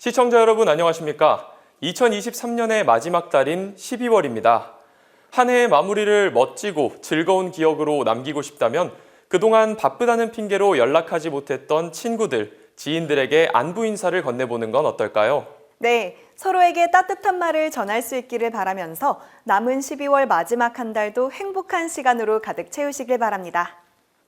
시청자 여러분 안녕하십니까? 2023년의 마지막 달인 12월입니다. 한 해의 마무리를 멋지고 즐거운 기억으로 남기고 싶다면 그동안 바쁘다는 핑계로 연락하지 못했던 친구들, 지인들에게 안부 인사를 건네보는 건 어떨까요? 네, 서로에게 따뜻한 말을 전할 수 있기를 바라면서 남은 12월 마지막 한 달도 행복한 시간으로 가득 채우시길 바랍니다.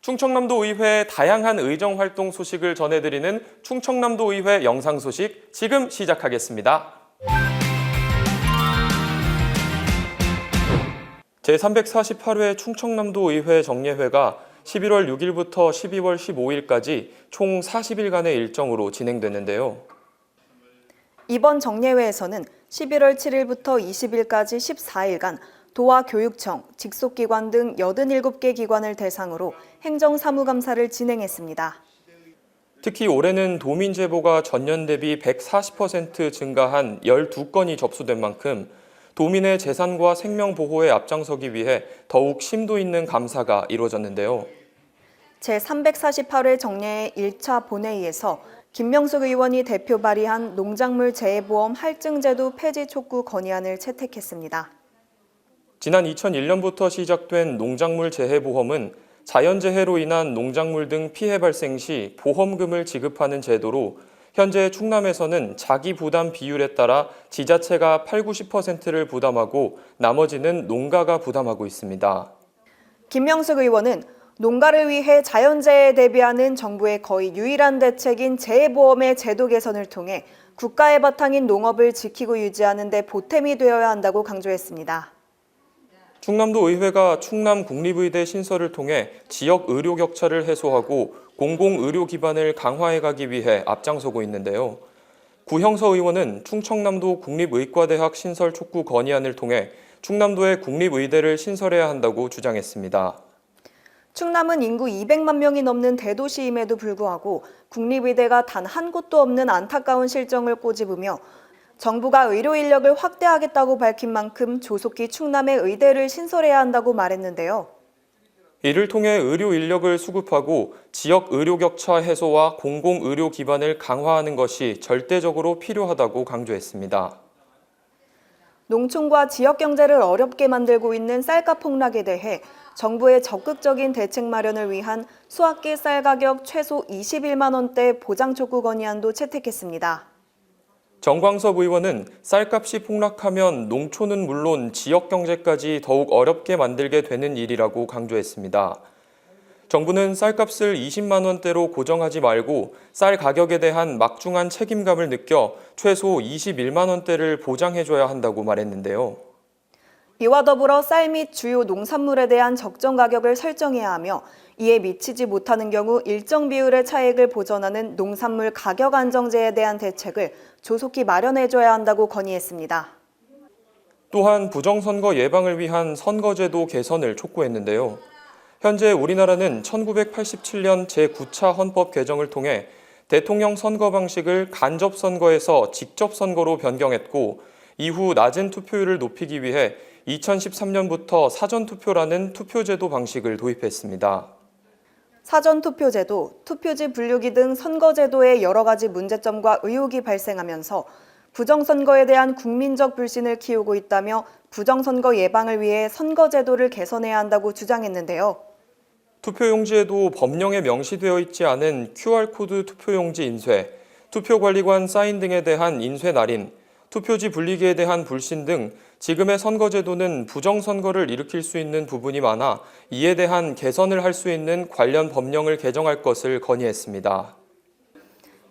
충청남도 의회 다양한 의정 활동 소식을 전해드리는 충청남도 의회 영상 소식 지금 시작하겠습니다. 제348회 충청남도 의회 정례회가 11월 6일부터 12월 15일까지 총 40일간의 일정으로 진행됐는데요. 이번 정례회에서는 11월 7일부터 20일까지 14일간 도와 교육청, 직속기관 등 87개 기관을 대상으로 행정사무감사를 진행했습니다. 특히 올해는 도민 제보가 전년 대비 140% 증가한 12건이 접수된 만큼 도민의 재산과 생명 보호에 앞장서기 위해 더욱 심도 있는 감사가 이루어졌는데요. 제348회 정례회 1차 본회의에서 김명숙 의원이 대표 발의한 농작물 재해보험 할증제도 폐지 촉구 건의안을 채택했습니다. 지난 2001년부터 시작된 농작물 재해보험은 자연재해로 인한 농작물 등 피해 발생 시 보험금을 지급하는 제도로 현재 충남에서는 자기 부담 비율에 따라 지자체가 80~90%를 부담하고 나머지는 농가가 부담하고 있습니다. 김명숙 의원은 농가를 위해 자연재해에 대비하는 정부의 거의 유일한 대책인 재해보험의 제도 개선을 통해 국가의 바탕인 농업을 지키고 유지하는 데 보탬이 되어야 한다고 강조했습니다. 충남도 의회가 충남국립의대 신설을 통해 지역 의료 격차를 해소하고 공공의료 기반을 강화해가기 위해 앞장서고 있는데요. 구형서 의원은 충청남도 국립의과대학 신설 촉구 건의안을 통해 충남도의 국립의대를 신설해야 한다고 주장했습니다. 충남은 인구 200만 명이 넘는 대도시임에도 불구하고 국립의대가 단 한 곳도 없는 안타까운 실정을 꼬집으며 정부가 의료 인력을 확대하겠다고 밝힌 만큼 조속히 충남의 의대를 신설해야 한다고 말했는데요. 이를 통해 의료 인력을 수급하고 지역 의료 격차 해소와 공공의료 기반을 강화하는 것이 절대적으로 필요하다고 강조했습니다. 농촌과 지역 경제를 어렵게 만들고 있는 쌀값 폭락에 대해 정부의 적극적인 대책 마련을 위한 수확기 쌀 가격 최소 21만 원대 보장 촉구 건의안도 채택했습니다. 정광섭 의원은 쌀값이 폭락하면 농촌은 물론 지역 경제까지 더욱 어렵게 만들게 되는 일이라고 강조했습니다. 정부는 쌀값을 20만 원대로 고정하지 말고 쌀 가격에 대한 막중한 책임감을 느껴 최소 21만 원대를 보장해줘야 한다고 말했는데요. 이와 더불어 쌀 및 주요 농산물에 대한 적정 가격을 설정해야 하며 이에 미치지 못하는 경우 일정 비율의 차익을 보전하는 농산물 가격 안정제에 대한 대책을 조속히 마련해줘야 한다고 건의했습니다. 또한 부정선거 예방을 위한 선거제도 개선을 촉구했는데요. 현재 우리나라는 1987년 제9차 헌법 개정을 통해 대통령 선거 방식을 간접선거에서 직접선거로 변경했고 이후 낮은 투표율을 높이기 위해 2013년부터 사전투표라는 투표제도 방식을 도입했습니다. 사전투표제도, 투표지 분류기 등 선거제도의 여러 가지 문제점과 의혹이 발생하면서 부정선거에 대한 국민적 불신을 키우고 있다며 부정선거 예방을 위해 선거제도를 개선해야 한다고 주장했는데요. 투표용지에도 법령에 명시되어 있지 않은 QR코드 투표용지 인쇄, 투표관리관 사인 등에 대한 인쇄 날인, 투표지 분리기에 대한 불신 등 지금의 선거제도는 부정선거를 일으킬 수 있는 부분이 많아 이에 대한 개선을 할 수 있는 관련 법령을 개정할 것을 건의했습니다.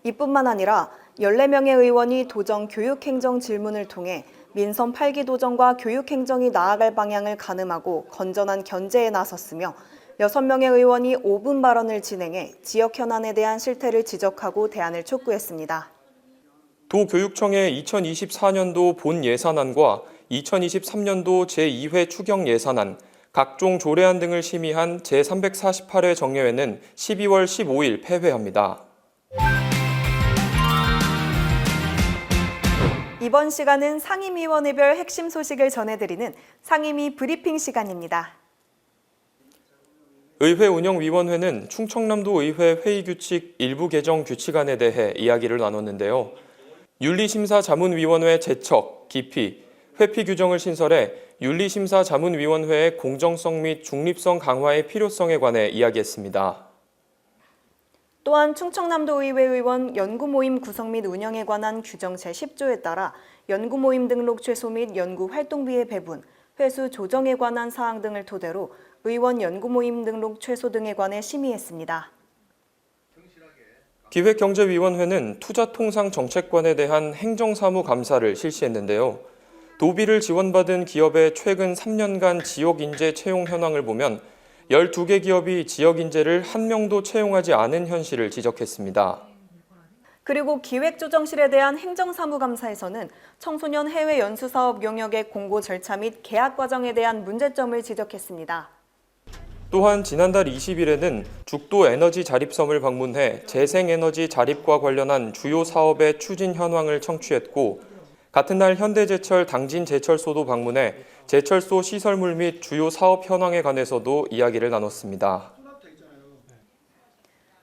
이뿐만 아니라 14명의 의원이 도정 교육행정 질문을 통해 민선 8기 도정과 교육행정이 나아갈 방향을 가늠하고 건전한 견제에 나섰으며 6명의 의원이 5분 발언을 진행해 지역 현안에 대한 실태를 지적하고 대안을 촉구했습니다. 도교육청의 2024년도 본 예산안과 2023년도 제2회 추경 예산안, 각종 조례안 등을 심의한 제348회 정례회는 12월 15일 폐회합니다. 이번 시간은 상임위원회별 핵심 소식을 전해드리는 상임위 브리핑 시간입니다. 의회운영위원회는 충청남도 의회 회의규칙 일부 개정 규칙안에 대해 이야기를 나눴는데요. 윤리심사자문위원회 제척, 기피, 회피 규정을 신설해 윤리심사자문위원회의 공정성 및 중립성 강화의 필요성에 관해 이야기했습니다. 또한 충청남도의회 의원 연구모임 구성 및 운영에 관한 규정 제10조에 따라 연구모임 등록 최소 및 연구활동비의 배분, 회수 조정에 관한 사항 등을 토대로 의원 연구모임 등록 최소 등에 관해 심의했습니다. 기획경제위원회는 투자통상정책관에 대한 행정사무감사를 실시했는데요. 도비를 지원받은 기업의 최근 3년간 지역인재 채용 현황을 보면 12개 기업이 지역인재를 한 명도 채용하지 않은 현실을 지적했습니다. 그리고 기획조정실에 대한 행정사무감사에서는 청소년 해외 연수사업 용역의 공고 절차 및 계약 과정에 대한 문제점을 지적했습니다. 또한 지난달 20일에는 죽도 에너지 자립섬을 방문해 재생에너지 자립과 관련한 주요 사업의 추진 현황을 청취했고, 같은 날 현대제철 당진제철소도 방문해 제철소 시설물 및 주요 사업 현황에 관해서도 이야기를 나눴습니다.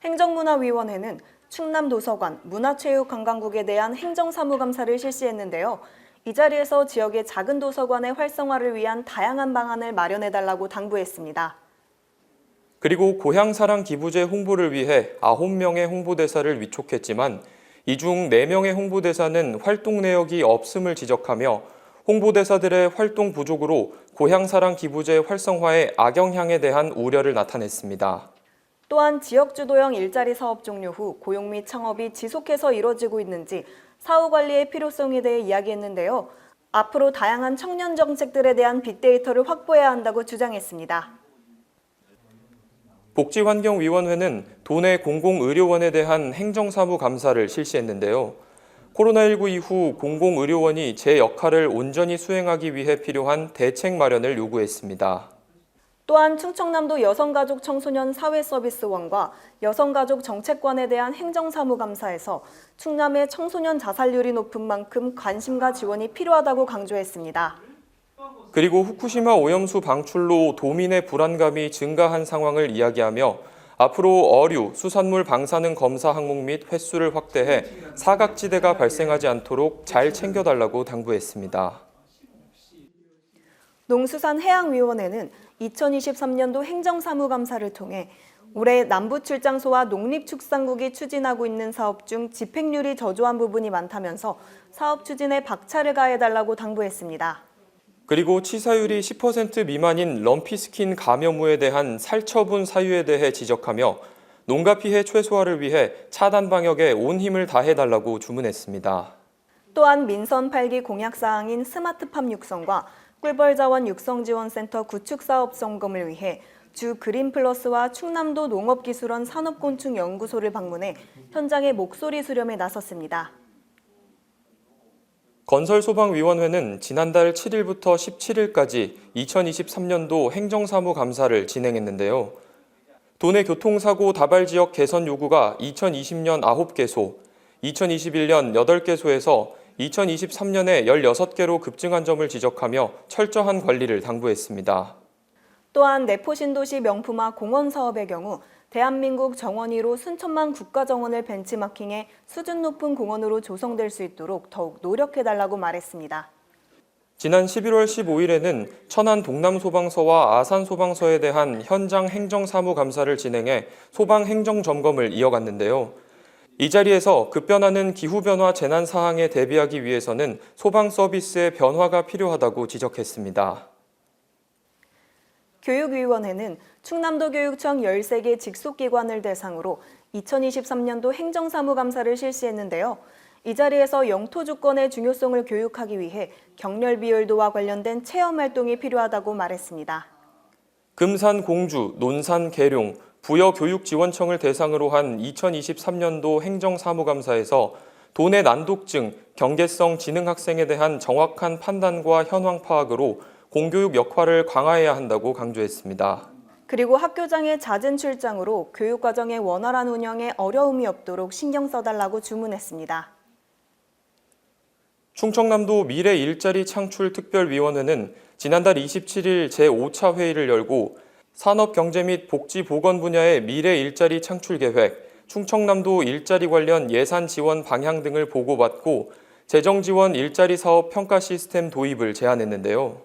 행정문화위원회는 충남도서관, 문화체육관광국에 대한 행정사무감사를 실시했는데요. 이 자리에서 지역의 작은 도서관의 활성화를 위한 다양한 방안을 마련해달라고 당부했습니다. 그리고 고향사랑 기부제 홍보를 위해 9명의 홍보대사를 위촉했지만 이 중 4명의 홍보대사는 활동 내역이 없음을 지적하며 홍보대사들의 활동 부족으로 고향사랑 기부제 활성화의 악영향에 대한 우려를 나타냈습니다. 또한 지역주도형 일자리 사업 종료 후 고용 및 창업이 지속해서 이뤄지고 있는지 사후 관리의 필요성에 대해 이야기했는데요. 앞으로 다양한 청년 정책들에 대한 빅데이터를 확보해야 한다고 주장했습니다. 복지환경위원회는 도내 공공의료원에 대한 행정사무 감사를 실시했는데요. 코로나19 이후 공공의료원이 제 역할을 온전히 수행하기 위해 필요한 대책 마련을 요구했습니다. 또한 충청남도 여성가족 청소년 사회서비스원과 여성가족 정책관에 대한 행정사무감사에서 충남의 청소년 자살률이 높은 만큼 관심과 지원이 필요하다고 강조했습니다. 그리고 후쿠시마 오염수 방출로 도민의 불안감이 증가한 상황을 이야기하며 앞으로 어류, 수산물 방사능 검사 항목 및 횟수를 확대해 사각지대가 발생하지 않도록 잘 챙겨달라고 당부했습니다. 농수산해양위원회는 2023년도 행정사무감사를 통해 올해 남부출장소와 농립축산국이 추진하고 있는 사업 중 집행률이 저조한 부분이 많다면서 사업 추진에 박차를 가해달라고 당부했습니다. 그리고 치사율이 10% 미만인 럼피스킨 감염후에 대한 살처분 사유에 대해 지적하며 농가 피해 최소화를 위해 차단 방역에 온 힘을 다해달라고 주문했습니다. 또한 민선 8기 공약사항인 스마트팜 육성과 꿀벌자원 육성지원센터 구축 사업 점검을 위해 주 그린플러스와 충남도 농업기술원 산업곤충연구소를 방문해 현장의 목소리 수렴에 나섰습니다. 건설소방위원회는 지난달 7일부터 17일까지 2023년도 행정사무감사를 진행했는데요. 도내 교통사고 다발 지역 개선 요구가 2020년 9개소, 2021년 8개소에서 2023년에 16개로 급증한 점을 지적하며 철저한 관리를 당부했습니다. 또한 내포신도시 명품화 공원 사업의 경우 대한민국 정원 1호 순천만 국가정원을 벤치마킹해 수준 높은 공원으로 조성될 수 있도록 더욱 노력해달라고 말했습니다. 지난 11월 15일에는 천안 동남소방서와 아산소방서에 대한 현장 행정사무감사를 진행해 소방행정점검을 이어갔는데요. 이 자리에서 급변하는 기후변화 재난 사항에 대비하기 위해서는 소방서비스의 변화가 필요하다고 지적했습니다. 교육위원회는 충남도 교육청 13개 직속기관을 대상으로 2023년도 행정사무감사를 실시했는데요. 이 자리에서 영토 주권의 중요성을 교육하기 위해 경렬 비열도와 관련된 체험활동이 필요하다고 말했습니다. 금산 공주, 논산 계룡, 부여교육지원청을 대상으로 한 2023년도 행정사무감사에서 도내 난독증, 경계성 지능 학생에 대한 정확한 판단과 현황 파악으로 공교육 역할을 강화해야 한다고 강조했습니다. 그리고 학교장의 잦은 출장으로 교육과정의 원활한 운영에 어려움이 없도록 신경 써달라고 주문했습니다. 충청남도 미래 일자리 창출 특별위원회는 지난달 27일 제5차 회의를 열고 산업경제 및 복지보건 분야의 미래 일자리 창출 계획, 충청남도 일자리 관련 예산 지원 방향 등을 보고받고 재정지원 일자리 사업 평가 시스템 도입을 제안했는데요.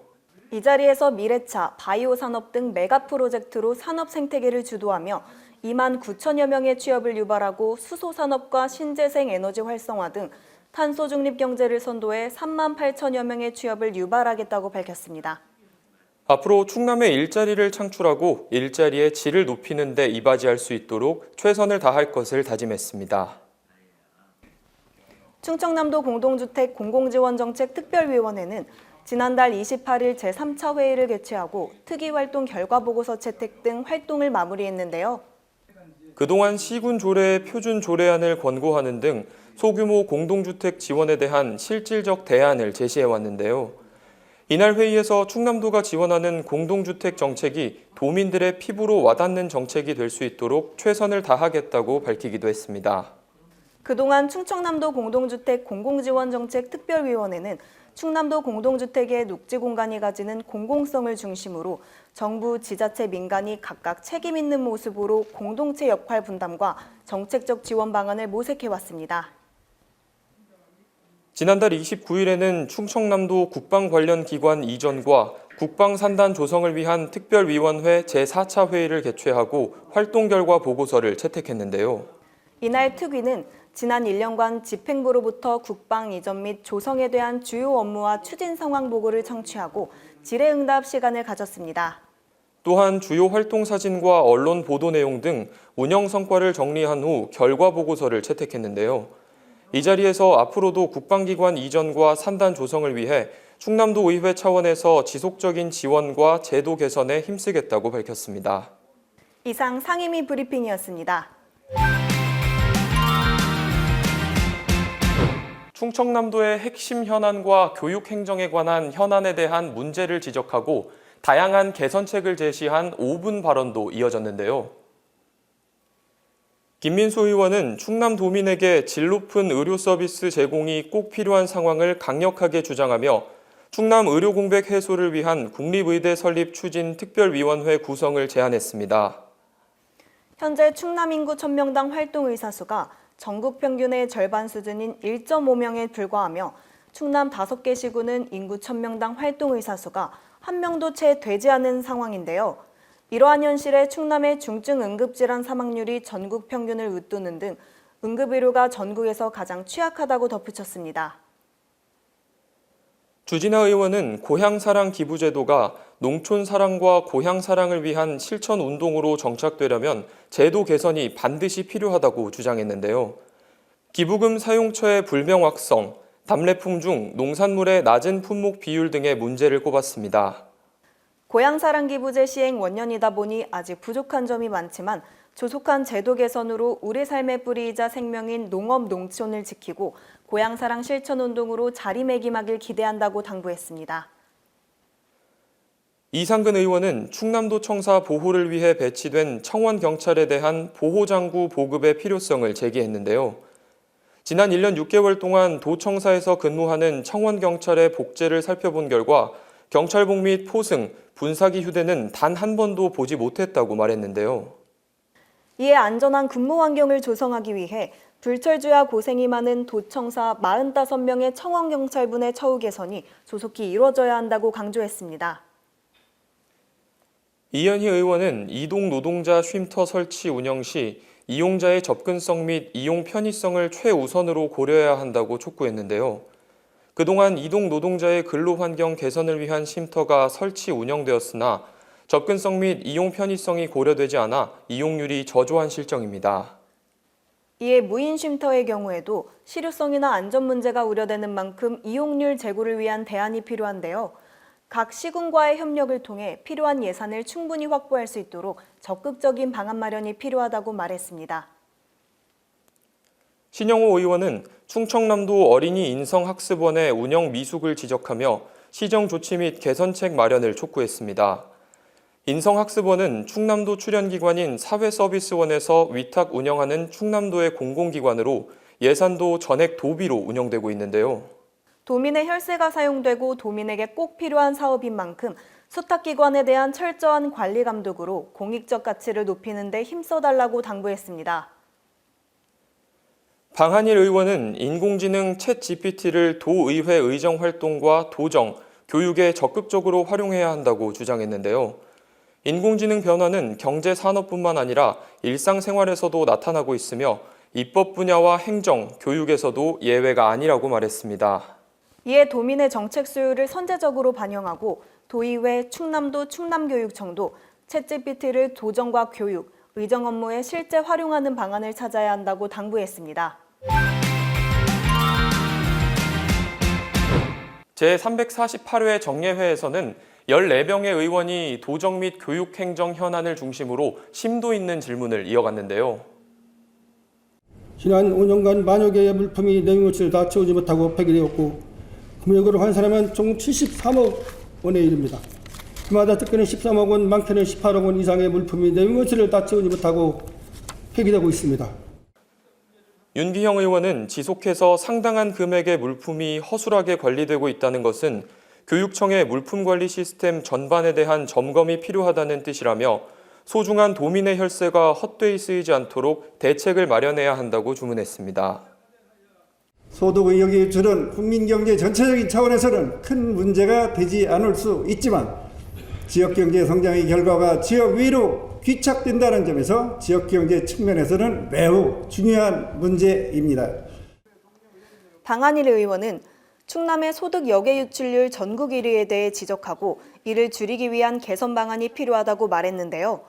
이 자리에서 미래차, 바이오 산업 등 메가 프로젝트로 산업 생태계를 주도하며 2만 9천여 명의 취업을 유발하고 수소 산업과 신재생 에너지 활성화 등 탄소 중립 경제를 선도해 3만 8천여 명의 취업을 유발하겠다고 밝혔습니다. 앞으로 충남에 일자리를 창출하고 일자리의 질을 높이는 데 이바지할 수 있도록 최선을 다할 것을 다짐했습니다. 충청남도 공동주택 공공지원정책 특별위원회는 지난달 28일 제3차 회의를 개최하고 특이활동 결과보고서 채택 등 활동을 마무리했는데요. 그동안 시군 조례의 표준 조례안을 권고하는 등 소규모 공동주택 지원에 대한 실질적 대안을 제시해왔는데요. 이날 회의에서 충남도가 지원하는 공동주택 정책이 도민들의 피부로 와닿는 정책이 될 수 있도록 최선을 다하겠다고 밝히기도 했습니다. 그동안 충청남도 공동주택 공공지원정책 특별위원회는 충남도 공동주택의 녹지 공간이 가지는 공공성을 중심으로 정부, 지자체, 민간이 각각 책임 있는 모습으로 공동체 역할 분담과 정책적 지원 방안을 모색해왔습니다. 지난달 29일에는 충청남도 국방 관련 기관 이전과 국방산단 조성을 위한 특별위원회 제4차 회의를 개최하고 활동 결과 보고서를 채택했는데요. 이날 특위는 지난 1년간 집행부로부터 국방 이전 및 조성에 대한 주요 업무와 추진 상황 보고를 청취하고 질의응답 시간을 가졌습니다. 또한 주요 활동 사진과 언론 보도 내용 등 운영 성과를 정리한 후 결과 보고서를 채택했는데요. 이 자리에서 앞으로도 국방기관 이전과 산단 조성을 위해 충남도 의회 차원에서 지속적인 지원과 제도 개선에 힘쓰겠다고 밝혔습니다. 이상 상임위 브리핑이었습니다. 충청남도의 핵심 현안과 교육 행정에 관한 현안에 대한 문제를 지적하고 다양한 개선책을 제시한 5분 발언도 이어졌는데요. 김민수 의원은 충남도민에게 질 높은 의료 서비스 제공이 꼭 필요한 상황을 강력하게 주장하며 충남 의료 공백 해소를 위한 국립의대 설립 추진 특별위원회 구성을 제안했습니다. 현재 충남 인구 1000명당 활동 의사 수가 전국 평균의 절반 수준인 1.5명에 불과하며 충남 5개 시군은 인구 1000명당 활동 의사 수가 1명도 채 되지 않은 상황인데요. 이러한 현실에 충남의 중증 응급질환 사망률이 전국 평균을 웃도는 등 응급의료가 전국에서 가장 취약하다고 덧붙였습니다. 주진아 의원은 고향사랑 기부제도가 농촌사랑과 고향사랑을 위한 실천운동으로 정착되려면 제도 개선이 반드시 필요하다고 주장했는데요. 기부금 사용처의 불명확성, 답례품 중 농산물의 낮은 품목 비율 등의 문제를 꼽았습니다. 고향사랑 기부제 시행 원년이다 보니 아직 부족한 점이 많지만 조속한 제도 개선으로 우리 삶의 뿌리이자 생명인 농업 농촌을 지키고 고향사랑 실천운동으로 자리매김하길 기대한다고 당부했습니다. 이상근 의원은 충남도 청사 보호를 위해 배치된 청원경찰에 대한 보호장구 보급의 필요성을 제기했는데요. 지난 1년 6개월 동안 도청사에서 근무하는 청원경찰의 복제를 살펴본 결과 경찰복 및 포승, 분사기 휴대는 단 한 번도 보지 못했다고 말했는데요. 이에 안전한 근무 환경을 조성하기 위해 불철주야 고생이 많은 도청사 45명의 청원경찰분의 처우 개선이 조속히 이루어져야 한다고 강조했습니다. 이현희 의원은 이동 노동자 쉼터 설치 운영 시 이용자의 접근성 및 이용 편의성을 최우선으로 고려해야 한다고 촉구했는데요. 그동안 이동 노동자의 근로 환경 개선을 위한 쉼터가 설치 운영되었으나 접근성 및 이용 편의성이 고려되지 않아 이용률이 저조한 실정입니다. 이에 무인 쉼터의 경우에도 실효성이나 안전 문제가 우려되는 만큼 이용률 제고를 위한 대안이 필요한데요. 각 시군과의 협력을 통해 필요한 예산을 충분히 확보할 수 있도록 적극적인 방안 마련이 필요하다고 말했습니다. 신영호 의원은 충청남도 어린이 인성학습원의 운영 미숙을 지적하며 시정 조치 및 개선책 마련을 촉구했습니다. 인성학습원은 충남도 출연기관인 사회서비스원에서 위탁 운영하는 충남도의 공공기관으로 예산도 전액 도비로 운영되고 있는데요. 도민의 혈세가 사용되고 도민에게 꼭 필요한 사업인 만큼 수탁기관에 대한 철저한 관리 감독으로 공익적 가치를 높이는 데 힘써달라고 당부했습니다. 방한일 의원은 인공지능 챗GPT를 도의회 의정 활동과 도정, 교육에 적극적으로 활용해야 한다고 주장했는데요. 인공지능 변화는 경제 산업뿐만 아니라 일상생활에서도 나타나고 있으며 입법 분야와 행정, 교육에서도 예외가 아니라고 말했습니다. 이에 도민의 정책 수요를 선제적으로 반영하고 도의회, 충남도 충남교육청도 챗GPT를 도정과 교육, 의정 업무에 실제 활용하는 방안을 찾아야 한다고 당부했습니다. 제348회 정례회에서는 14명의 의원이 도정 및 교육행정 현안을 중심으로 심도 있는 질문을 이어갔는데요. 지난 5년간 만여 개의 물품이 내용물질을 다 채우지 못하고 폐기되었고 금액으로 환산하면 총 73억 원에 이릅니다. 그마다 적게는 13억 원, 많게는 18억 원 이상의 물품이 내용물질을 다 채우지 못하고 폐기되고 있습니다. 윤기형 의원은 지속해서 상당한 금액의 물품이 허술하게 관리되고 있다는 것은 교육청의 물품관리 시스템 전반에 대한 점검이 필요하다는 뜻이라며 소중한 도민의 혈세가 헛되이 쓰이지 않도록 대책을 마련해야 한다고 주문했습니다. 소득 의혹이 줄은 국민경제 전체적인 차원에서는 큰 문제가 되지 않을 수 있지만 지역경제 성장의 결과가 지역 위로 귀착된다는 점에서 지역경제 측면에서는 매우 중요한 문제입니다. 방한일 의원은 충남의 소득 역외 유출률 전국 1위에 대해 지적하고 이를 줄이기 위한 개선 방안이 필요하다고 말했는데요.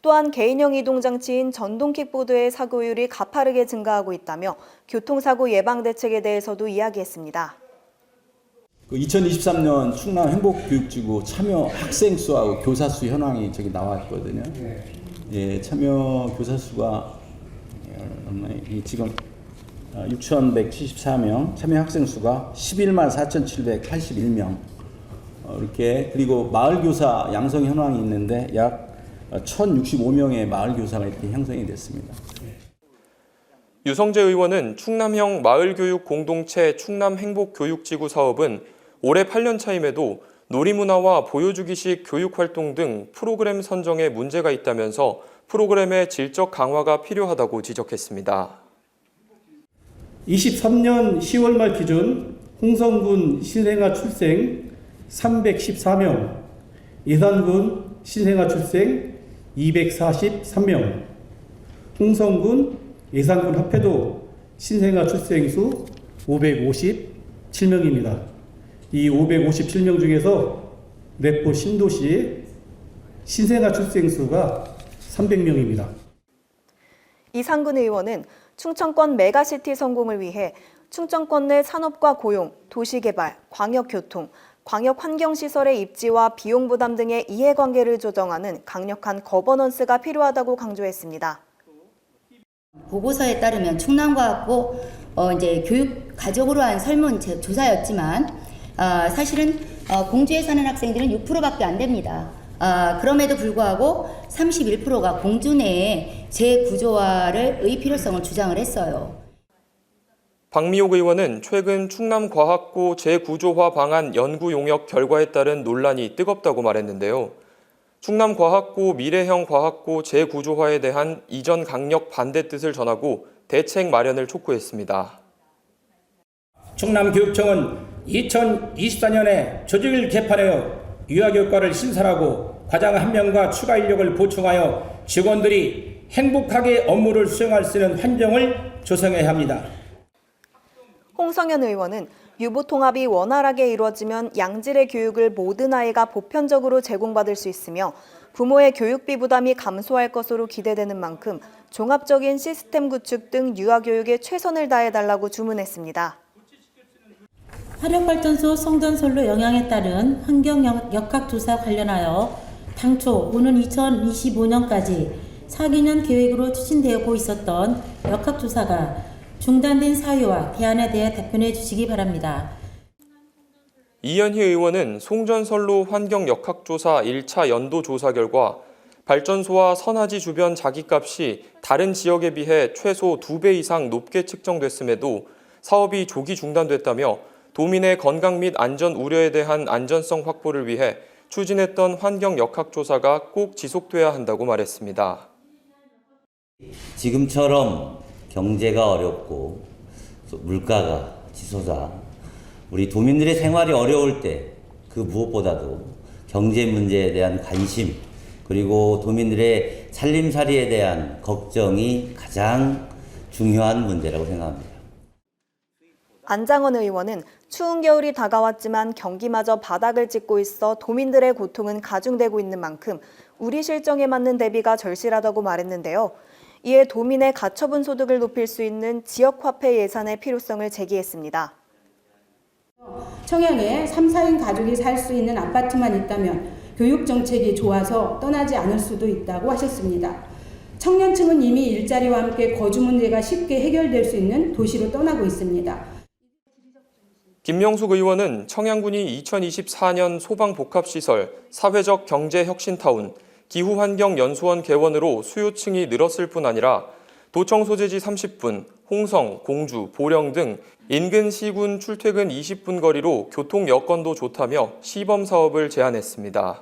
또한 개인형 이동장치인 전동 킥보드의 사고율이 가파르게 증가하고 있다며 교통사고 예방 대책에 대해서도 이야기했습니다. 2023년 충남 행복교육지구 참여 학생 수하고 교사 수 현황이 저기 나와 있거든요. 예, 참여 교사 수가 지금 6,174명, 참여 학생 수가 11만 4,781명. 이렇게 그리고 마을 교사 양성 현황이 있는데 약 1,065명의 마을 교사가 이렇게 형성이 됐습니다. 유성재 의원은 충남형 마을교육 공동체 충남행복교육지구 사업은 올해 8년 차임에도 놀이문화와 보여주기식 교육활동 등 프로그램 선정에 문제가 있다면서 프로그램의 질적 강화가 필요하다고 지적했습니다. 23년 10월 말 기준 홍성군 신생아 출생 314명, 예산군 신생아 출생 243명, 홍성군, 예산군 합해도 신생아 출생 수 557명입니다. 이 557명 중에서 내포 신도시 신생아 출생 수가 300명입니다. 이상근 의원은 충청권 메가시티 성공을 위해 충청권 내 산업과 고용, 도시개발, 광역교통, 광역환경시설의 입지와 비용 부담 등의 이해관계를 조정하는 강력한 거버넌스가 필요하다고 강조했습니다. 보고서에 따르면 충남과학고 이제 교육 가족으로 한 설문 조사였지만 사실은 공주에 사는 학생들은 6%밖에 안 됩니다. 그럼에도 불구하고 31%가 공주 내에 재구조화의 필요성을 주장을 했어요. 박미옥 의원은 최근 충남과학고 재구조화 방안 연구 용역 결과에 따른 논란이 뜨겁다고 말했는데요. 충남과학고 미래형 과학고 재구조화에 대한 이전 강력 반대 뜻을 전하고 대책 마련을 촉구했습니다. 충남교육청은 2024년에 조직을 개편하여 유아교육과를 신설하고 과장 1명과 추가 인력을 보충하여 직원들이 행복하게 업무를 수행할 수 있는 환경을 조성해야 합니다. 홍성현 의원은 유보통합이 원활하게 이루어지면 양질의 교육을 모든 아이가 보편적으로 제공받을 수 있으며 부모의 교육비 부담이 감소할 것으로 기대되는 만큼 종합적인 시스템 구축 등 유아교육에 최선을 다해달라고 주문했습니다. 화력발전소 송전선로 영향에 따른 환경 역학조사 관련하여 당초 오는 2025년까지 4기년 계획으로 추진되고 있었던 역학조사가 중단된 사유와 대안에 대해 답변해 주시기 바랍니다. 이현희 의원은 송전선로 환경 역학조사 1차 연도 조사 결과 발전소와 선화지 주변 자기값이 다른 지역에 비해 최소 2배 이상 높게 측정됐음에도 사업이 조기 중단됐다며 도민의 건강 및 안전 우려에 대한 안전성 확보를 위해 추진했던 환경 역학조사가 꼭 지속돼야 한다고 말했습니다. 지금처럼 경제가 어렵고 또 물가가 치솟아 우리 도민들의 생활이 어려울 때 그 무엇보다도 경제 문제에 대한 관심 그리고 도민들의 살림살이에 대한 걱정이 가장 중요한 문제라고 생각합니다. 안장원 의원은 추운 겨울이 다가왔지만 경기마저 바닥을 찍고 있어 도민들의 고통은 가중되고 있는 만큼 우리 실정에 맞는 대비가 절실하다고 말했는데요. 이에 도민의 가처분 소득을 높일 수 있는 지역화폐 예산의 필요성을 제기했습니다. 청양에 3, 4인 가족이 살 수 있는 아파트만 있다면 교육정책이 좋아서 떠나지 않을 수도 있다고 하셨습니다. 청년층은 이미 일자리와 함께 거주 문제가 쉽게 해결될 수 있는 도시로 떠나고 있습니다. 김명숙 의원은 청양군이 2024년 소방복합시설, 사회적 경제혁신타운, 기후환경연수원 개원으로 수요층이 늘었을 뿐 아니라 도청 소재지 30분, 홍성, 공주, 보령 등 인근 시군 출퇴근 20분 거리로 교통 여건도 좋다며 시범 사업을 제안했습니다.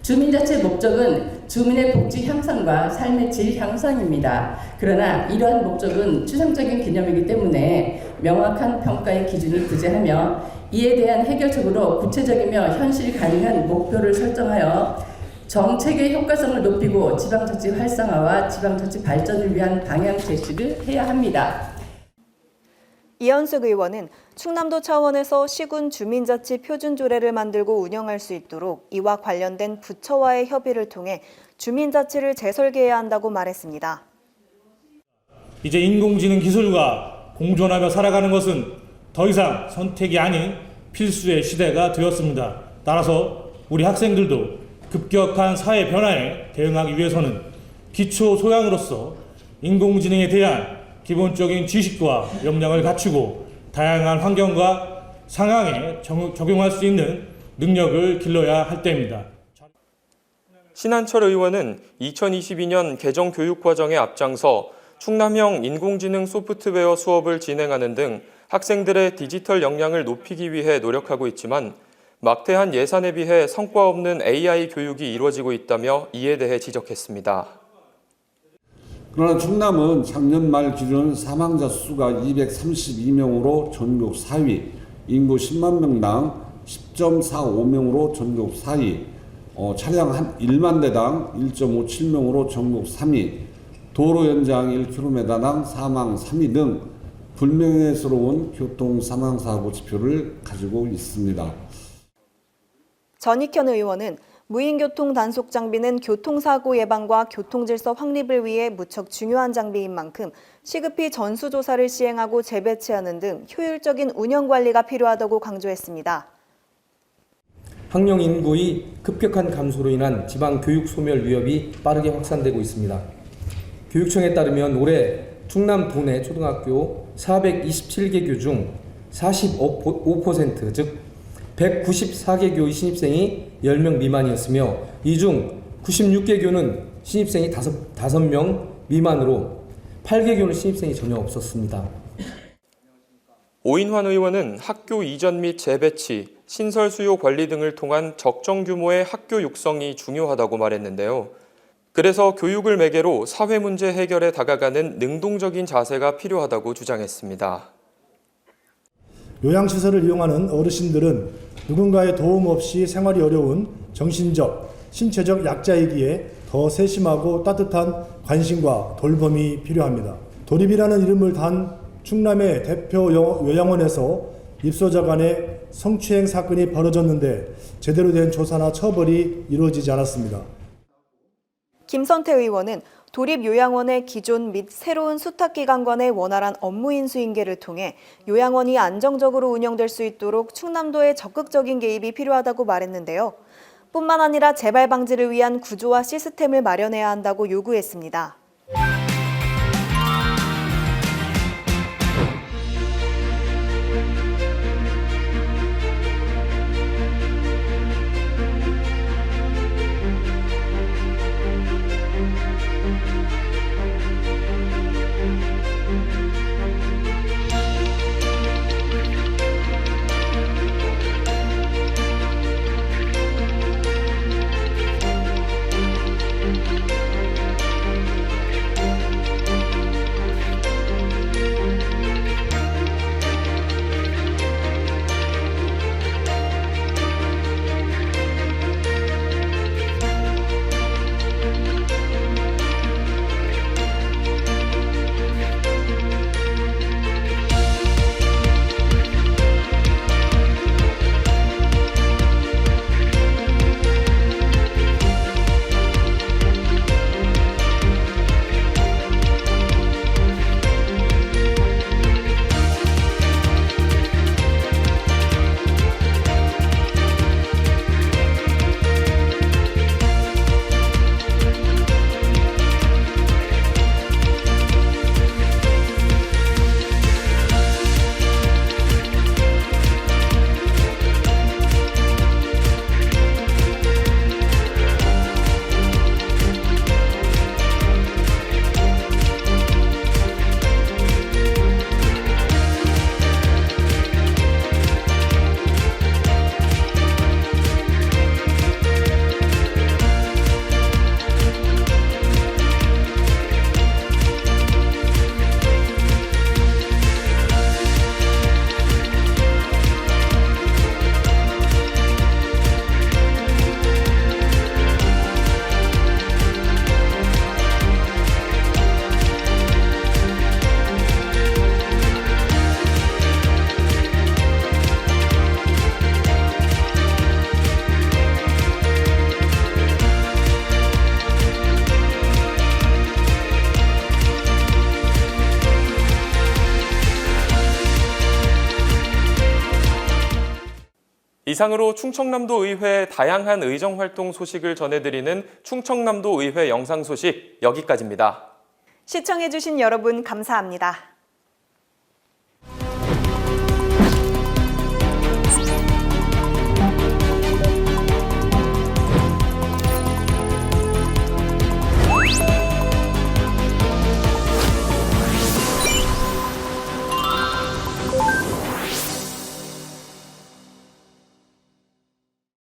주민자치 목적은 주민의 복지 향상과 삶의 질 향상입니다. 그러나 이러한 목적은 추상적인 개념이기 때문에 명확한 평가의 기준이 부재하며 이에 대한 해결책으로 구체적이며 현실 가능한 목표를 설정하여 정책의 효과성을 높이고 지방자치 활성화와 지방자치 발전을 위한 방향 제시를 해야 합니다. 이현숙 의원은 충남도 차원에서 시군 주민자치 표준조례를 만들고 운영할 수 있도록 이와 관련된 부처와의 협의를 통해 주민자치를 재설계해야 한다고 말했습니다. 이제 인공지능 기술과 공존하며 살아가는 것은 더 이상 선택이 아닌 필수의 시대가 되었습니다. 따라서 우리 학생들도 급격한 사회 변화에 대응하기 위해서는 기초 소양으로서 인공지능에 대한 기본적인 지식과 역량을 갖추고 다양한 환경과 상황에 적용할 수 있는 능력을 길러야 할 때입니다. 신한철 의원은 2022년 개정 교육과정에 앞장서 충남형 인공지능 소프트웨어 수업을 진행하는 등 학생들의 디지털 역량을 높이기 위해 노력하고 있지만 막대한 예산에 비해 성과 없는 AI 교육이 이루어지고 있다며 이에 대해 지적했습니다. 그러나 충남은 작년 말 기준 사망자 수가 232명으로 전국 4위, 인구 10만 명당 10.45명으로 전국 4위, 차량 한 1만 대당 1.57명으로 전국 3위, 도로 연장 1km당 사망 3위 등 불명예스러운 교통 사망 사고 지표를 가지고 있습니다. 전익현 의원은 무인교통 단속 장비는 교통사고 예방과 교통질서 확립을 위해 무척 중요한 장비인 만큼 시급히 전수조사를 시행하고 재배치하는 등 효율적인 운영관리가 필요하다고 강조했습니다. 학령 인구의 급격한 감소로 인한 지방 교육 소멸 위협이 빠르게 확산되고 있습니다. 교육청에 따르면 올해 충남 도내 초등학교 427개교 중 45%, 즉 194개교의 신입생이 10명 미만이었으며 이 중 96개교는 신입생이 5명 미만으로 8개교는 신입생이 전혀 없었습니다. 오인환 의원은 학교 이전 및 재배치, 신설 수요 관리 등을 통한 적정 규모의 학교 육성이 중요하다고 말했는데요. 그래서 교육을 매개로 사회 문제 해결에 다가가는 능동적인 자세가 필요하다고 주장했습니다. 요양시설을 이용하는 어르신들은 누군가의 도움 없이 생활이 어려운 정신적, 신체적 약자이기에 더 세심하고 따뜻한 관심과 돌봄이 필요합니다. 도립이라는 이름을 단 충남의 대표 요양원에서 입소자 간의 성추행 사건이 벌어졌는데 제대로 된 조사나 처벌이 이루어지지 않았습니다. 김선태 의원은 도립요양원의 기존 및 새로운 수탁기관 간의 원활한 업무 인수 인계를 통해 요양원이 안정적으로 운영될 수 있도록 충남도의 적극적인 개입이 필요하다고 말했는데요. 뿐만 아니라 재발 방지를 위한 구조와 시스템을 마련해야 한다고 요구했습니다. 이상으로 충청남도 의회 다양한 의정활동 소식을 전해드리는 충청남도 의회 영상 소식 여기까지입니다. 시청해주신 여러분 감사합니다.